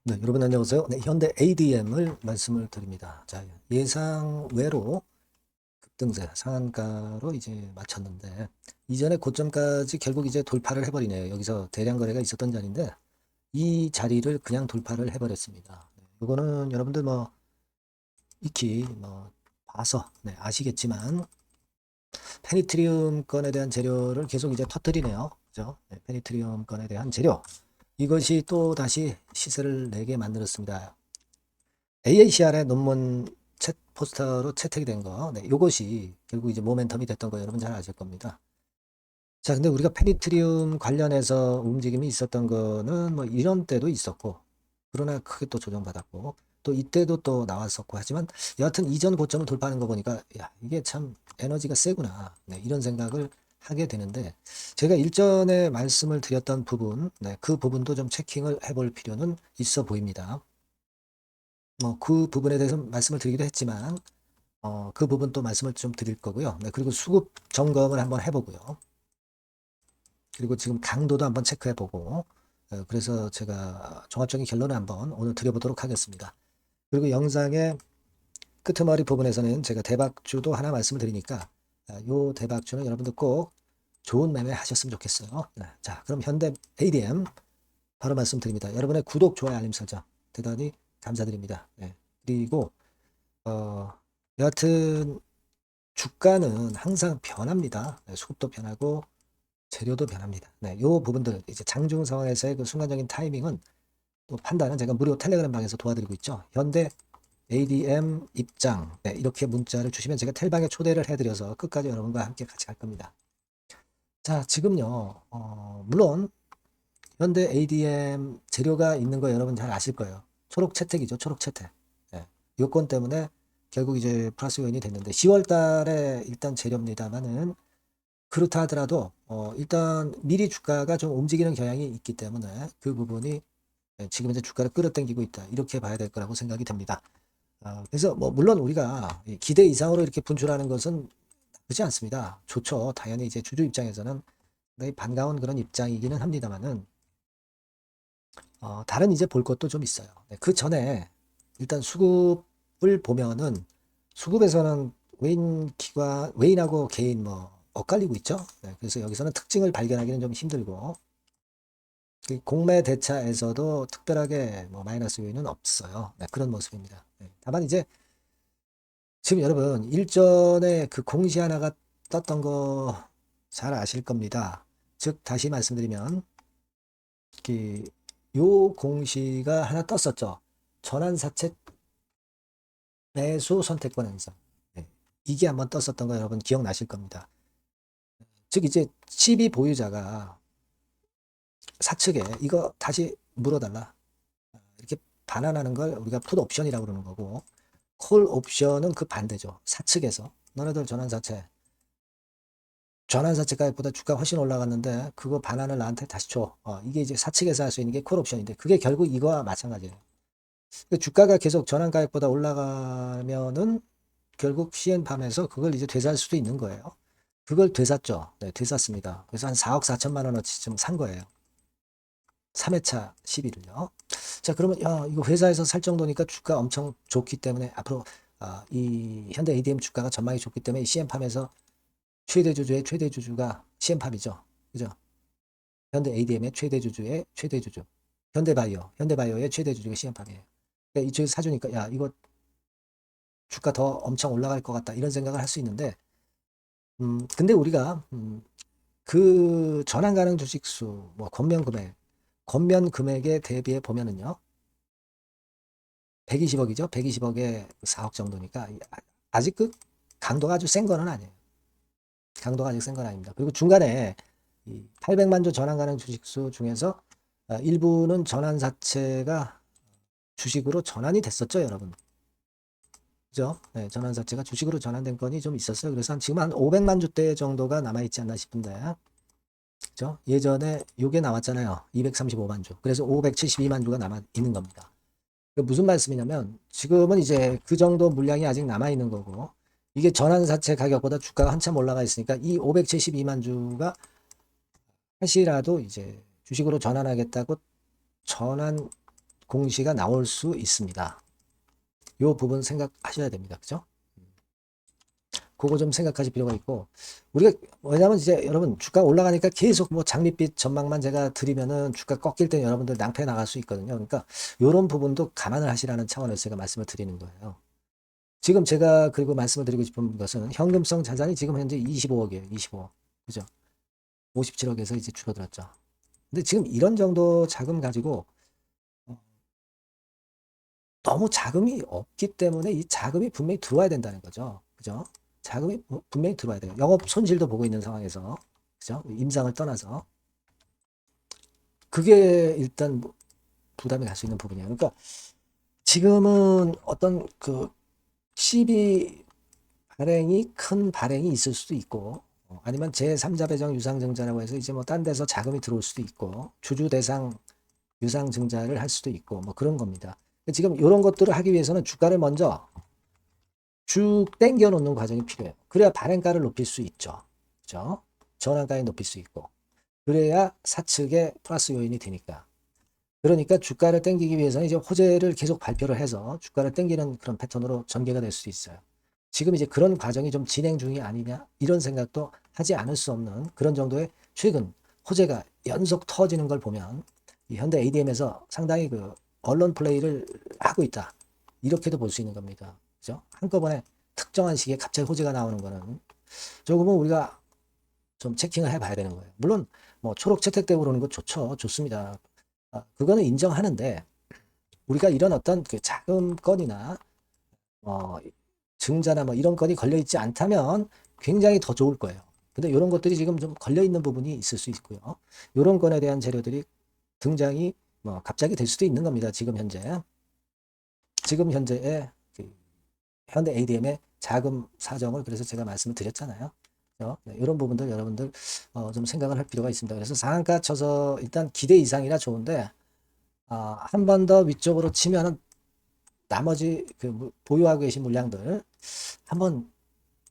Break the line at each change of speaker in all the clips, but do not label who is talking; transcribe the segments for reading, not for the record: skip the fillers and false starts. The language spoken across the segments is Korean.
네, 여러분 안녕하세요. 네, 현대 ADM을 말씀을 드립니다. 자, 예상 외로 급등세 상한가로 이제 마쳤는데 이전에 고점까지 결국 이제 돌파를 해버리네요. 여기서 대량 거래가 있었던 자리인데 이 자리를 그냥 돌파를 해버렸습니다. 네, 이거는 여러분들 뭐 익히 뭐 봐서 네, 아시겠지만 페니트리움 건에 대한 재료를 계속 이제 터뜨리네요. 그죠? 네, 페니트리움 건에 대한 재료 이것이 또 다시 시세를 내게 만들었습니다. AACR의 논문 포스터로 채택이 된 거, 네, 요것이 결국 이제 모멘텀이 됐던 거 여러분 잘 아실 겁니다. 자, 근데 우리가 페니트리움 관련해서 움직임이 있었던 거는 뭐 이런 때도 있었고, 그러나 크게 또 조정받았고, 또 이때도 또 나왔었고 하지만 여하튼 이전 고점을 돌파하는 거 보니까 야, 이게 참 에너지가 세구나. 네, 이런 생각을 하게 되는데 제가 일전에 말씀을 드렸던 부분, 네, 그 부분도 좀 체킹을 해볼 필요는 있어 보입니다. 뭐 그 부분에 대해서 말씀을 드리기도 했지만 그 부분 또 말씀을 좀 드릴 거고요. 네, 그리고 수급 점검을 한번 해보고요. 그리고 지금 강도도 한번 체크해보고 그래서 제가 종합적인 결론을 한번 오늘 드려보도록 하겠습니다. 그리고 영상의 끄트머리 부분에서는 제가 대박주도 하나 말씀을 드리니까 요 대박주는 여러분들 꼭 좋은 매매 하셨으면 좋겠어요. 네, 자, 그럼 현대 ADM 바로 말씀드립니다. 여러분의 구독, 좋아요, 알림 설정 대단히 감사드립니다. 네, 그리고 여하튼 주가는 항상 변합니다. 네, 수급도 변하고 재료도 변합니다. 네, 요 부분들 이제 장중 상황에서의 그 순간적인 타이밍은 또 판단은 제가 무료 텔레그램 방에서 도와드리고 있죠. 현대 ADM 입장 네, 이렇게 문자를 주시면 제가 텔방에 초대를 해드려서 끝까지 여러분과 함께 같이 갈 겁니다. 자, 지금요. 물론 현대 ADM 재료가 있는 거 여러분 잘 아실 거예요. 초록 채택이죠. 초록 채택. 네, 요건 때문에 결국 이제 플러스 요인이 됐는데 10월 달에 일단 재료입니다만은 그렇다 하더라도 일단 미리 주가가 좀 움직이는 경향이 있기 때문에 그 부분이 지금 이제 주가를 끌어당기고 있다 이렇게 봐야 될 거라고 생각이 됩니다. 그래서 뭐 물론 우리가 기대 이상으로 이렇게 분출하는 것은 나쁘지 않습니다. 좋죠. 당연히 이제 주주 입장에서는 상당히 반가운 그런 입장이기는 합니다만은 다른 이제 볼 것도 좀 있어요. 네, 그 전에 일단 수급을 보면은 수급에서는 외인하고 개인 뭐 엇갈리고 있죠. 네, 그래서 여기서는 특징을 발견하기는 좀 힘들고 공매 대차에서도 특별하게 뭐 마이너스 요인은 없어요. 네, 그런 모습입니다. 네, 다만 이제 지금 여러분 일전에 그 공시 하나가 떴던 거 잘 아실 겁니다. 즉 다시 말씀드리면 요 공시가 하나 떴었죠. 전환사채 매수 선택권 행사. 네, 이게 한번 떴었던 거 여러분 기억나실 겁니다. 즉 이제 12 보유자가 사측에 이거 다시 물어달라. 이렇게 반환하는 걸 우리가 풋 옵션이라고 그러는 거고 콜 옵션은 그 반대죠. 사측에서 너네들 전환사채 가격보다 주가 훨씬 올라갔는데 그거 반환을 나한테 다시 줘. 이게 이제 사측에서 할 수 있는 게 콜 옵션인데 그게 결국 이거와 마찬가지예요. 주가가 계속 전환 가격보다 올라가면은 결국 CN팜에서 그걸 이제 되살 수도 있는 거예요. 그걸 되샀죠. 네, 되샀습니다. 그래서 한 4억 4천만 원어치 좀 산 거예요. 3회차 시비를요. 자, 그러면 야, 이거 회사에서 살 정도니까 주가 엄청 좋기 때문에 앞으로 이 현대 ADM 주가가 전망이 좋기 때문에 CN팜에서 최대 주주의 최대 주주가 CN팜이죠. 그죠? 현대 ADM의 최대 주주의 최대 주주. 현대바이오의 최대 주주가 CN팜이에요. 그러니까 이쪽에 사주니까 야, 이거 주가 더 엄청 올라갈 것 같다. 이런 생각을 할 수 있는데 근데 우리가 그 전환 가능 주식수 뭐 권면 금액에 대비해 보면은요. 120억이죠. 120억에 4억 정도니까 아직 그 강도가 아주 센 거는 아니에요. 강도가 아직 센 건 아닙니다. 그리고 중간에 이 800만 주 전환 가능 주식수 중에서 일부는 전환사채가 주식으로 전환이 됐었죠, 여러분. 그죠? 네, 전환사채가 주식으로 전환된 건이 좀 있었어요. 그래서 지금 한 500만 주대 정도가 남아있지 않나 싶은데, 그죠? 예전에 요게 나왔잖아요. 235만 주. 그래서 572만 주가 남아있는 겁니다. 무슨 말씀이냐면, 지금은 이제 그 정도 물량이 아직 남아있는 거고, 이게 전환사채 가격보다 주가가 한참 올라가 있으니까 이 572만 주가 한시라도 이제 주식으로 전환하겠다고 전환 공시가 나올 수 있습니다. 요 부분 생각하셔야 됩니다. 그죠? 그거 좀 생각하실 필요가 있고, 우리가, 왜냐면 이제 여러분, 주가 올라가니까 계속 뭐 장밋빛 전망만 제가 드리면은 주가 꺾일 때 여러분들 낭패 나갈 수 있거든요. 그러니까, 요런 부분도 감안을 하시라는 차원에서 제가 말씀을 드리는 거예요. 지금 제가 그리고 말씀을 드리고 싶은 것은 현금성 자산이 지금 현재 25억이에요. 25억. 그죠? 57억에서 이제 줄어들었죠. 근데 지금 이런 정도 자금 가지고 너무 자금이 없기 때문에 이 자금이 분명히 들어와야 된다는 거죠. 그죠? 자금이 분명히 들어와야 돼요. 영업 손실도 보고 있는 상황에서. 그죠? 임상을 떠나서. 그게 일단 부담이 갈 수 있는 부분이에요. 그러니까 지금은 어떤 그 시비 발행이 큰 발행이 있을 수도 있고 아니면 제3자 배정 유상증자라고 해서 이제 뭐 딴 데서 자금이 들어올 수도 있고 주주 대상 유상증자를 할 수도 있고 뭐 그런 겁니다. 지금 이런 것들을 하기 위해서는 주가를 먼저 쭉 당겨 놓는 과정이 필요해요. 그래야 발행가를 높일 수 있죠. 그죠? 전환가에 높일 수 있고. 그래야 사측의 플러스 요인이 되니까. 그러니까 주가를 당기기 위해서는 이제 호재를 계속 발표를 해서 주가를 당기는 그런 패턴으로 전개가 될 수도 있어요. 지금 이제 그런 과정이 좀 진행 중이 아니냐 이런 생각도 하지 않을 수 없는 그런 정도의 최근 호재가 연속 터지는 걸 보면 이 현대 ADM에서 상당히 그 언론 플레이를 하고 있다. 이렇게도 볼 수 있는 겁니다. 그죠? 한꺼번에 특정한 시기에 갑자기 호재가 나오는 거는 조금은 우리가 좀 체킹을 해봐야 되는 거예요. 물론 뭐 초록 채택되고 그러는 거 좋죠. 좋습니다. 그거는 인정하는데 우리가 이런 어떤 그 자금건이나 증자나 뭐 이런 건이 걸려 있지 않다면 굉장히 더 좋을 거예요. 근데 이런 것들이 지금 좀 걸려 있는 부분이 있을 수 있고요. 이런 건에 대한 재료들이 등장이 뭐 갑자기 될 수도 있는 겁니다. 지금 현재의 그 현대 ADM의 자금 사정을 그래서 제가 말씀을 드렸잖아요. 네, 이런 부분들 여러분들 좀 생각을 할 필요가 있습니다. 그래서 상한가 쳐서 일단 기대 이상이라 좋은데 한 번 더 위쪽으로 치면은 나머지 그 보유하고 계신 물량들 한번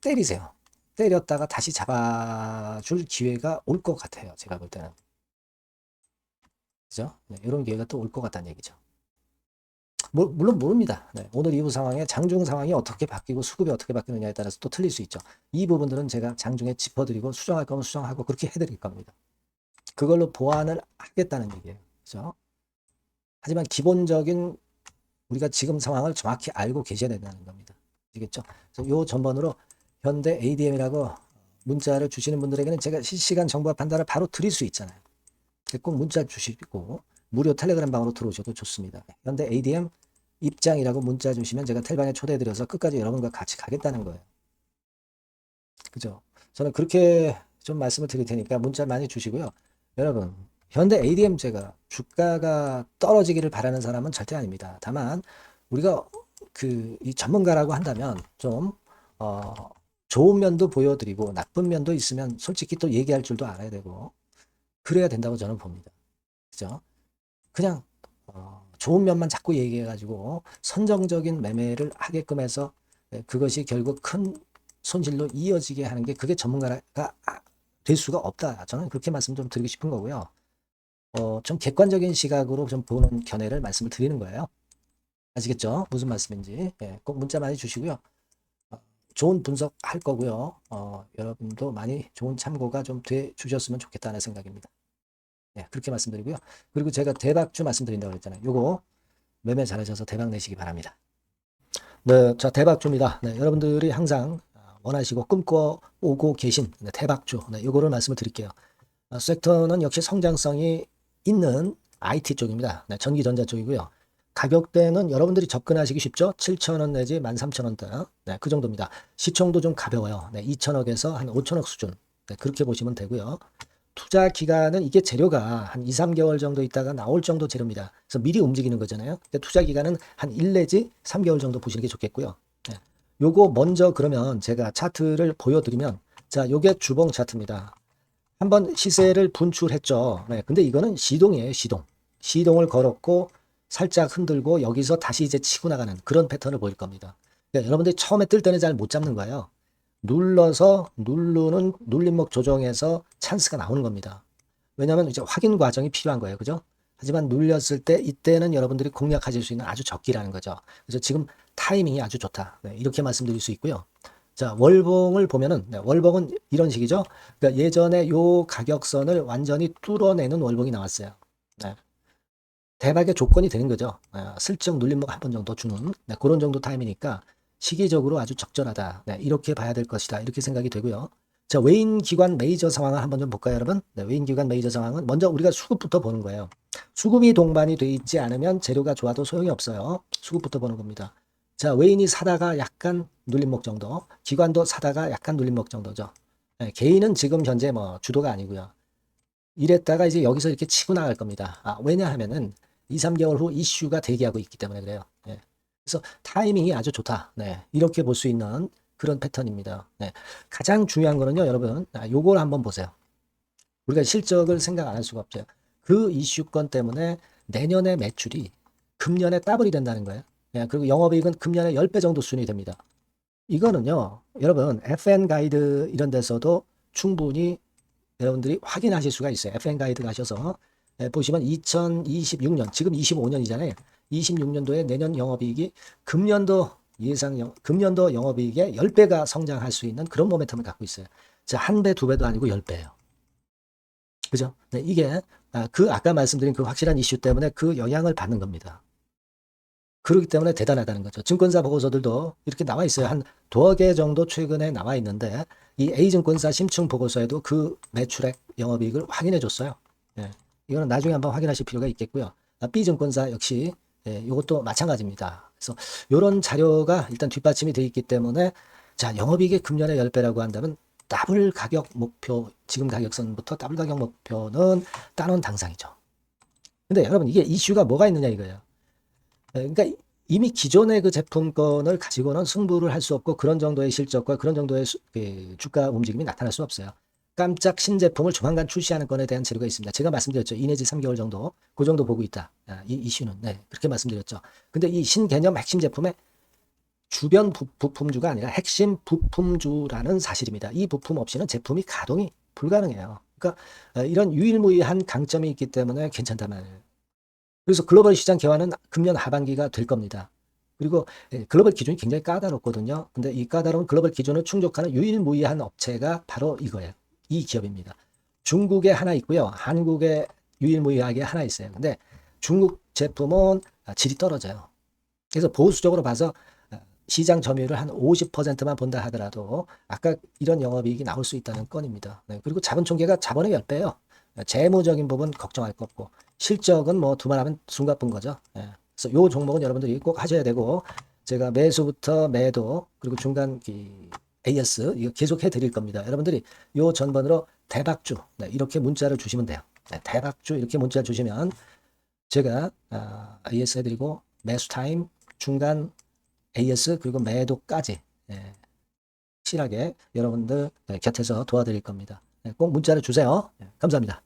때리세요. 때렸다가 다시 잡아줄 기회가 올 것 같아요. 제가 볼 때는. 그죠? 네, 이런 기회가 또 올 것 같다는 얘기죠. 물론 모릅니다. 네, 오늘 이후 상황에 장중 상황이 어떻게 바뀌고 수급이 어떻게 바뀌느냐에 따라서 또 틀릴 수 있죠. 이 부분들은 제가 장중에 짚어드리고 수정할 거면 수정하고 그렇게 해드릴 겁니다. 그걸로 보완을 하겠다는 얘기예요. 그죠? 하지만 기본적인 우리가 지금 상황을 정확히 알고 계셔야 된다는 겁니다. 아시겠죠? 그래서 요 전번으로 현대 ADM이라고 문자를 주시는 분들에게는 제가 실시간 정보와 판단을 바로 드릴 수 있잖아요. 꼭 문자 주시고 무료 텔레그램 방으로 들어오셔도 좋습니다. 현대 ADM 입장이라고 문자 주시면 제가 텔방에 초대해드려서 끝까지 여러분과 같이 가겠다는 거예요. 그죠? 저는 그렇게 좀 말씀을 드릴 테니까 문자 많이 주시고요. 여러분, 현대 ADM 제가 주가가 떨어지기를 바라는 사람은 절대 아닙니다. 다만 우리가 이 전문가라고 한다면 좀 좋은 면도 보여드리고 나쁜 면도 있으면 솔직히 또 얘기할 줄도 알아야 되고 그래야 된다고 저는 봅니다. 그죠? 그냥 좋은 면만 자꾸 얘기해가지고 선정적인 매매를 하게끔 해서 그것이 결국 큰 손실로 이어지게 하는 게 그게 전문가가 될 수가 없다. 저는 그렇게 말씀 좀 드리고 싶은 거고요. 좀 객관적인 시각으로 좀 보는 견해를 말씀을 드리는 거예요. 아시겠죠? 무슨 말씀인지. 예, 꼭 문자 많이 주시고요. 좋은 분석 할 거고요. 여러분도 많이 좋은 참고가 좀 돼 주셨으면 좋겠다는 생각입니다. 예, 그렇게 말씀드리고요. 그리고 제가 대박주 말씀드린다고 그랬잖아요. 요거 매매 잘하셔서 대박 내시기 바랍니다. 네, 자, 대박주입니다. 네, 여러분들이 항상 원하시고 꿈꿔오고 계신 대박주. 네, 요거를 말씀을 드릴게요. 섹터는 역시 성장성이 있는 IT 쪽입니다. 네, 전기전자 쪽이고요. 가격대는 여러분들이 접근하시기 쉽죠? 7,000원 내지 13,000원대. 네, 그 정도입니다. 시총도 좀 가벼워요. 네, 2천억에서 한 5천억 수준. 네, 그렇게 보시면 되고요. 투자 기간은 이게 재료가 한 2, 3개월 정도 있다가 나올 정도 재료입니다. 그래서 미리 움직이는 거잖아요. 근데 투자 기간은 한 1 내지 3개월 정도 보시는 게 좋겠고요. 네. 요거 먼저 그러면 제가 차트를 보여드리면 자, 요게 주봉 차트입니다. 한번 시세를 분출했죠. 네. 근데 이거는 시동이에요, 시동. 시동을 걸었고 살짝 흔들고 여기서 다시 이제 치고 나가는 그런 패턴을 보일 겁니다. 그러니까 여러분들이 처음에 뜰 때는 잘 못 잡는 거예요. 눌러서 누르는 눌림목 조정에서 찬스가 나오는 겁니다. 왜냐하면 이제 확인 과정이 필요한 거예요. 그죠? 하지만 눌렸을 때 이때는 여러분들이 공략하실 수 있는 아주 적기라는 거죠. 그래서 지금 타이밍이 아주 좋다. 네, 이렇게 말씀드릴 수 있고요. 자, 월봉을 보면은 네, 월봉은 이런 식이죠. 그러니까 예전에 요 가격선을 완전히 뚫어내는 월봉이 나왔어요. 네, 대박의 조건이 되는 거죠. 슬쩍 눌림목 한 번 정도 주는 네, 그런 정도 타임이니까 시기적으로 아주 적절하다. 네, 이렇게 봐야 될 것이다. 이렇게 생각이 되고요. 자, 외인 기관 메이저 상황을 한번 좀 볼까요, 여러분? 네, 외인 기관 메이저 상황은 먼저 우리가 수급부터 보는 거예요. 수급이 동반이 돼 있지 않으면 재료가 좋아도 소용이 없어요. 수급부터 보는 겁니다. 자, 외인이 사다가 약간 눌림목 정도, 기관도 사다가 약간 눌림목 정도죠. 네, 개인은 지금 현재 뭐 주도가 아니고요. 이랬다가 이제 여기서 이렇게 치고 나갈 겁니다. 왜냐하면은 2, 3개월 후 이슈가 대기하고 있기 때문에 그래요. 네. 그래서 타이밍이 아주 좋다. 네. 이렇게 볼 수 있는 그런 패턴입니다. 네. 가장 중요한 거는요, 여러분, 요걸 한번 보세요. 우리가 실적을 생각 안 할 수가 없죠. 그 이슈건 때문에 내년의 매출이 금년에 더블이 된다는 거예요. 네. 그리고 영업이익은 금년에 10배 정도 수준이 됩니다. 이거는요, 여러분, FN 가이드 이런 데서도 충분히 여러분들이 확인하실 수가 있어요. FN 가이드 가셔서 보시면 2026년, 지금 25년이잖아요. 26년도에 내년 영업이익이 금년도 영업이익의 10배가 성장할 수 있는 그런 모멘텀을 갖고 있어요. 자, 한 배, 두 배도 아니고 10배예요. 그죠? 네, 이게 아까 말씀드린 그 확실한 이슈 때문에 그 영향을 받는 겁니다. 그렇기 때문에 대단하다는 거죠. 증권사 보고서들도 이렇게 나와 있어요. 한 두어 개 정도 최근에 나와 있는데 이 A증권사 심층 보고서에도 그 매출액 영업이익을 확인해 줬어요. 예. 이거는 나중에 한번 확인하실 필요가 있겠고요. B증권사 역시 이것도 마찬가지입니다. 그래서 이런 자료가 일단 뒷받침이 되어 있기 때문에 자, 영업이익이 금년에 10배라고 한다면 더블 가격 목표, 지금 가격선부터 더블 가격 목표는 따놓은 당상이죠. 근데 여러분 이게 이슈가 뭐가 있느냐 이거예요. 그러니까 이미 기존의 그 제품권을 가지고는 승부를 할 수 없고 그런 정도의 실적과 그런 정도의 그 주가 움직임이 나타날 수 없어요. 깜짝 신제품을 조만간 출시하는 건에 대한 재료가 있습니다. 제가 말씀드렸죠. 2 내지 3개월 정도, 그 정도 보고 있다. 이 이슈는. 네, 그렇게 말씀드렸죠. 근데 이 신개념 핵심 제품의 주변 부품주가 아니라 핵심 부품주라는 사실입니다. 이 부품 없이는 제품이 가동이 불가능해요. 그러니까 이런 유일무이한 강점이 있기 때문에 괜찮단 말이에요. 그래서 글로벌 시장 개화는 금년 하반기가 될 겁니다. 그리고 글로벌 기준이 굉장히 까다롭거든요. 근데 이 까다로운 글로벌 기준을 충족하는 유일무이한 업체가 바로 이거예요. 이 기업입니다. 중국에 하나 있고요. 한국에 유일무이하게 하나 있어요. 근데 중국 제품은 질이 떨어져요. 그래서 보수적으로 봐서 시장 점유율을 한 50%만 본다 하더라도 아까 이런 영업이익이 나올 수 있다는 건입니다. 네, 그리고 자본 총계가 자본의 10배예요. 재무적인 부분 걱정할 거 없고 실적은 뭐 두말하면 숨가쁜 거죠. 예. 그래서 요 종목은 여러분들이 꼭 하셔야 되고 제가 매수부터 매도 그리고 중간 AS 이거 계속 해드릴 겁니다. 여러분들이 요 전번으로 대박주 네, 이렇게 문자를 주시면 돼요. 네, 대박주 이렇게 문자 주시면 제가 AS 해드리고 매수 타임 중간 AS 그리고 매도까지 확실하게 여러분들 곁에서 도와드릴 겁니다. 꼭 문자를 주세요. 감사합니다.